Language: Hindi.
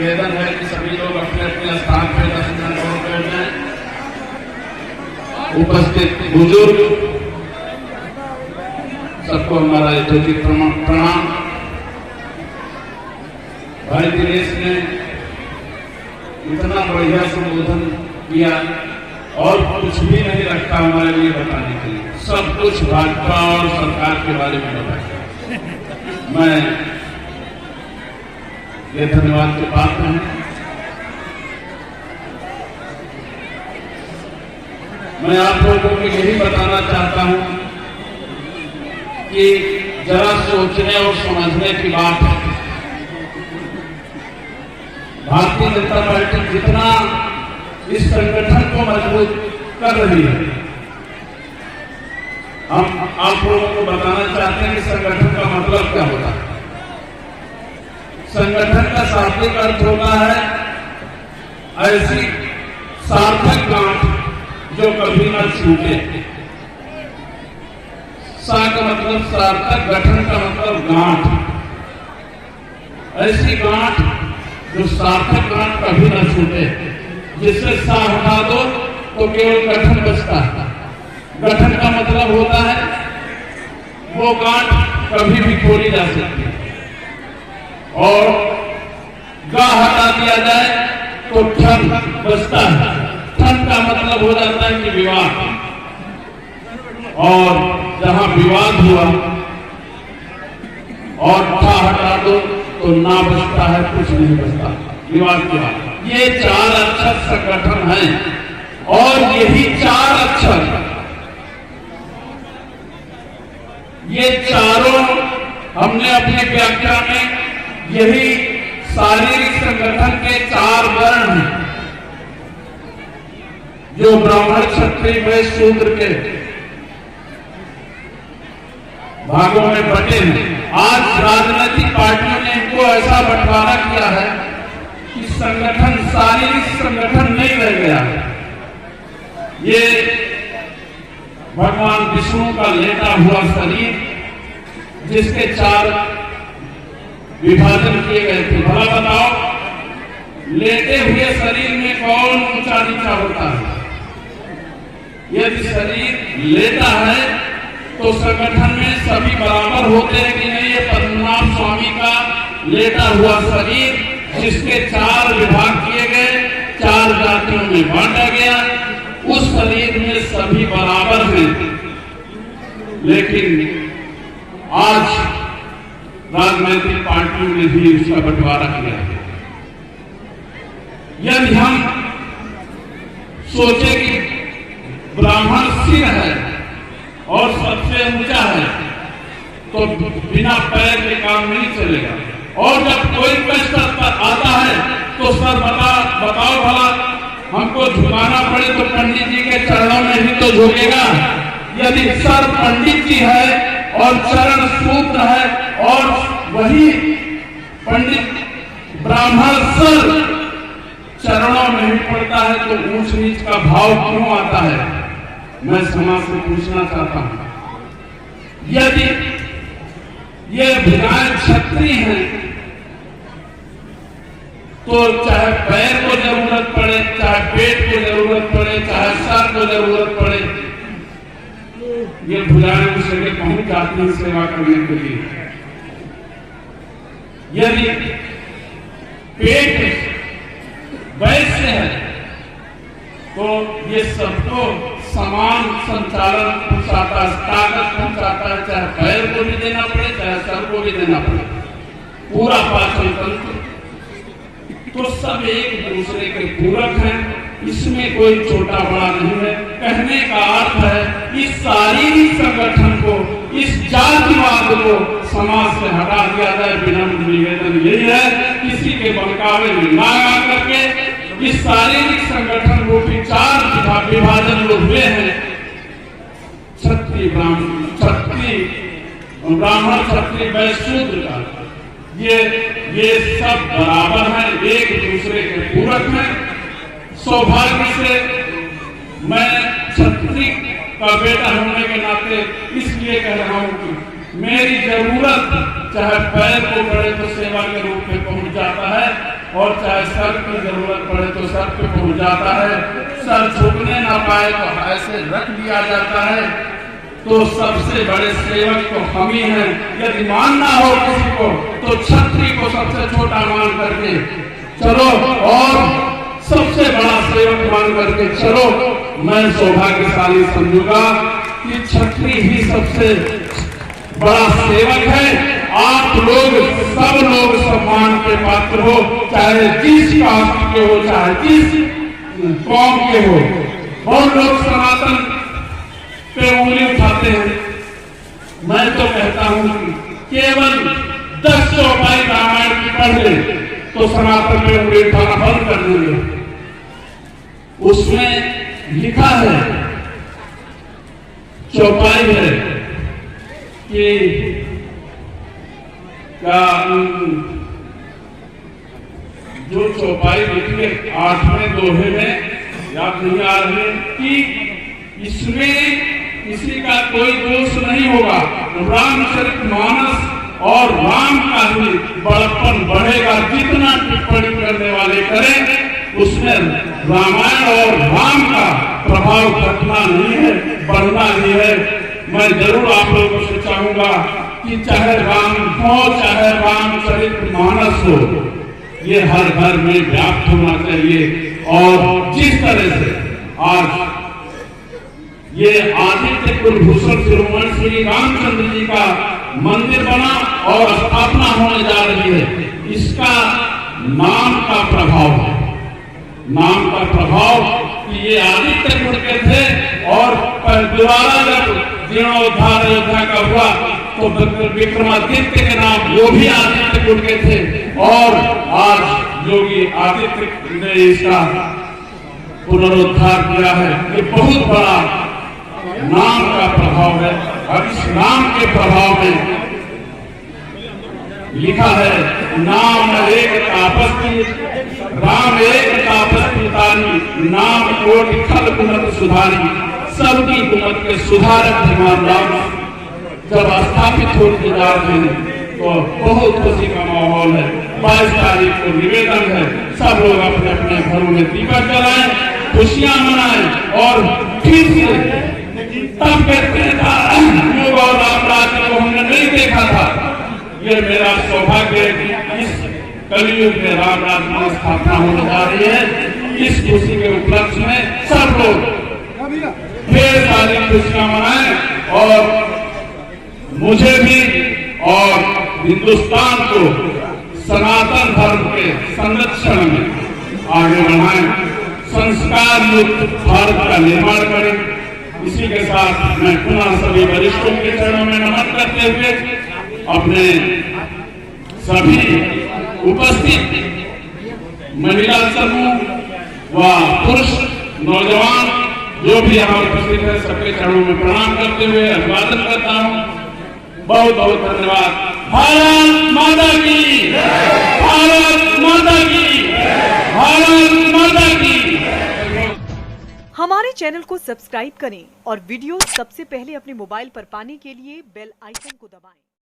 निवेदन है कि सभी लोग अपने अपने स्थान पर 10 मिनट और बैठ जाएं। उपस्थित बुजुर्ग सबको हमारा यथोचित प्रणाम। भाई दिनेश ने इतना बढ़िया संबोधन किया और कुछ भी नहीं रखा हमारे लिए बताने के लिए, सब कुछ भाजपा और सरकार के बारे में बताया। मैं ये धन्यवाद के पात्र हूं। मैं आप लोगों को यही बताना चाहता हूं कि जरा सोचने और समझने की बात है। भारतीय जनता पार्टी जितना इस संगठन को मजबूत कर रही है, हम आप लोगों को बताना चाहते हैं कि संगठन का मतलब क्या होता है। संगठन का शाब्दिक अर्थ होता है ऐसी सार्थक गांठ जो कभी न छूटे। सा का मतलब सार्थक, गठन का मतलब गांठ। ऐसी गांठ जो सार्थक गांठ कभी न छूटे, जिससे सा हटा दो तो केवल गठन बचता है। गठन का मतलब होता है वो गांठ कभी भी खोली जा सकती है, और गा हटा दिया जाए तो ठन बचता है। ठन का मतलब हो जाता है कि विवाद, और जहां विवाद हुआ और ठा हटा दो तो ना बचता है, कुछ नहीं बचता विवाद के बाद। ये 4 अक्षर संगठन है, और यही 4 अक्षर, ये चारों हमने अपने व्याख्या में यही शारीरिक संगठन के 4 वर्ण हैं जो ब्राह्मण, क्षत्रिय, वैश्य, शूद्र के भागों में बटे हैं। आज राजनीतिक पार्टियों ने इनको ऐसा बंटवारा किया है कि संगठन शारीरिक संगठन नहीं रह गया। ये भगवान विष्णु का लेटा हुआ शरीर, जिसके 4 विभाजन किए गए थे। भला बताओ, लेटे हुए शरीर में कौन ऊंचा नीचा होता है? यदि शरीर लेटा है तो संगठन में सभी बराबर होते हैं कि नहीं? ये पद्मनाभ स्वामी का लेटा हुआ शरीर, जिसके 4 विभाग किए गए, 4 जातियों में बांटा गया, उस शरीर में सभी बराबर हैं। लेकिन आज राजनीतिक पार्टियों ने भी उसका बंटवारा किया है। यदि हम सोचे कि ब्राह्मण सिर है और सबसे ऊंचा है, तो बिना पैर के काम नहीं चलेगा। और जब कोई कष्ट आता है तो सर बताओ भला, हमको झुकाना पड़े तो पंडित जी के चरणों में ही तो झुकेगा। यदि सर पंडित जी है और चरण शूद्र है, और वही पंडित ब्राह्मण सर चरणों में ही पड़ता है, तो ऊंच नीच का भाव क्यों आता है? मैं समाज से पूछना चाहता हूं। यदि ये भुजाएं क्षत्रिय हैं तो चाहे पैर को जरूरत पड़े, चाहे पेट को जरूरत पड़े, चाहे सर को जरूरत पड़े, ये भुजाएं उस जगह पहुंच जाती हैं सेवा करने के लिए। यदि पेट वैश्य है तो ये सबको समान संचालन पहुंचाता है, ताकत पहुंचाता है, चाहे पैर को भी देना पड़े, चाहे सर को भी देना पड़े, पूरा पाचन तंत्र। तो सब एक दूसरे के पूरक हैं, इसमें कोई छोटा बड़ा नहीं है। कहने का अर्थ है इस शारीरिक संगठन को, इस जातिवाद को समाज से हटा दिया जाए। विनम्र निवेदन यही है, किसी के बहकावे में ना आ करके इस शारीरिक संगठन को भी 4 विभाजन लोग हुए हैं, क्षत्रिय ब्राह्मण, क्षत्रिय, वैश्य, शूद्र का, ये सब बराबर हैं, एक दूसरे के पूरक हैं। सौभाग्य से मैं क्षत्रिय का बेटा होने के नाते इसलिए कह रहा हूं कि मेरी जरूरत चाहे पैर को पड़े तो सेवा के रूप में पहुंच जाता है, और चाहे सर की जरूरत पड़े तो सर पे पहुंच जाता है, सर झुकने ना पाए तो ऐसे रख दिया जाता है। तो सबसे बड़े सेवक तो हम ही हैं। यदि मानना हो किसी को तो छत्री को सबसे छोटा मान करके चलो और सबसे बड़ा सेवक मान करके चलो। मैं सौभाग्यशाली समझूंगा कि छत्री ही सबसे बड़ा सेवक है। आप लोग सब लोग सम्मान के पात्र हो, चाहे जिस कास्ट के हो, चाहे जिस कौम के हो। बहुत लोग सनातन पे उंगली उठाते हैं। मैं तो कहता हूं कि केवल 10 चौपाई रामायण की पढ़ ले तो सनातन पे उंगली उठाना बंद कर देंगे। उसमें लिखा है, चौपाई है कि क्या जो चौपाई लिखी है 8वें दोहे में याद नहीं आ रही कि इसमें किसी का कोई दोष नहीं होगा। रामचरितमानस और राम का ही बड़प्पन बढ़ेगा। जितना टिप्पणी करने वाले करें उसमें रामायण और राम का प्रभाव घटना नहीं है, बढ़ना नहीं है। मैं जरूर आप लोगों से चाहूंगा कि चाहे राम हो चाहे रामचरितमानस हो, ये हर घर में व्याप्त होना चाहिए। और जिस तरह से आज ये आदित्य कुलभूषण शिरोमणि श्री रामचंद्र जी का मंदिर बना और स्थापना होने जा रही है, इसका नाम का प्रभाव है। नाम का प्रभाव कि ये आदित्य कुल के थे और दोबारा जब जीर्णोद्धार अयोध्या का हुआ तो विक्रमादित्य के नाम वो भी आदित्य कुल के थे। और आज योगी आदित्य ने इसका पुनरुद्धार किया है। ये बहुत बड़ा नाम का प्रभाव है। और इस नाम के प्रभाव में लिखा है, नाम एक तापस्वी राम एक तापस्वी तारी, नाम कोटि खल गुणत सुधारी, सबकी गुणत के सुधारक भगवान राम जब स्थापित होते जा रहे हैं तो बहुत खुशी का माहौल है। 22 तारीख को निवेदन है, सब लोग अपने अपने घरों में दीपक जलाएं, खुशियां मनाएं। और फिर से तब कहते हैं और रामराज को हमने नहीं देखा था। ये मेरा सौभाग्य है कि इस कलयुग में रामराज की स्थापना होने जा रही है। इस खुशी के उपलक्ष्य में सब लोग ढेर सारी खुशियां मनाएं और मुझे भी और हिंदुस्तान को सनातन धर्म के संरक्षण में आगे बढ़ाएं, संस्कार युक्त भारत का निर्माण करें। इसी के साथ मैं पुनः सभी वरिष्ठों के चरणों में नमन करते हुए अपने सभी उपस्थित महिला समूह व पुरुष नौजवान जो भी यहाँ उपस्थित है सबके चरणों में प्रणाम करते हुए अभिवादन करता हूँ। बहुत बहुत धन्यवाद। भारत माता की, भारत माता की, भारत माता की। हमारे चैनल को सब्सक्राइब करें और वीडियो सबसे पहले अपने मोबाइल पर पाने के लिए बेल आइकन को दबाएं।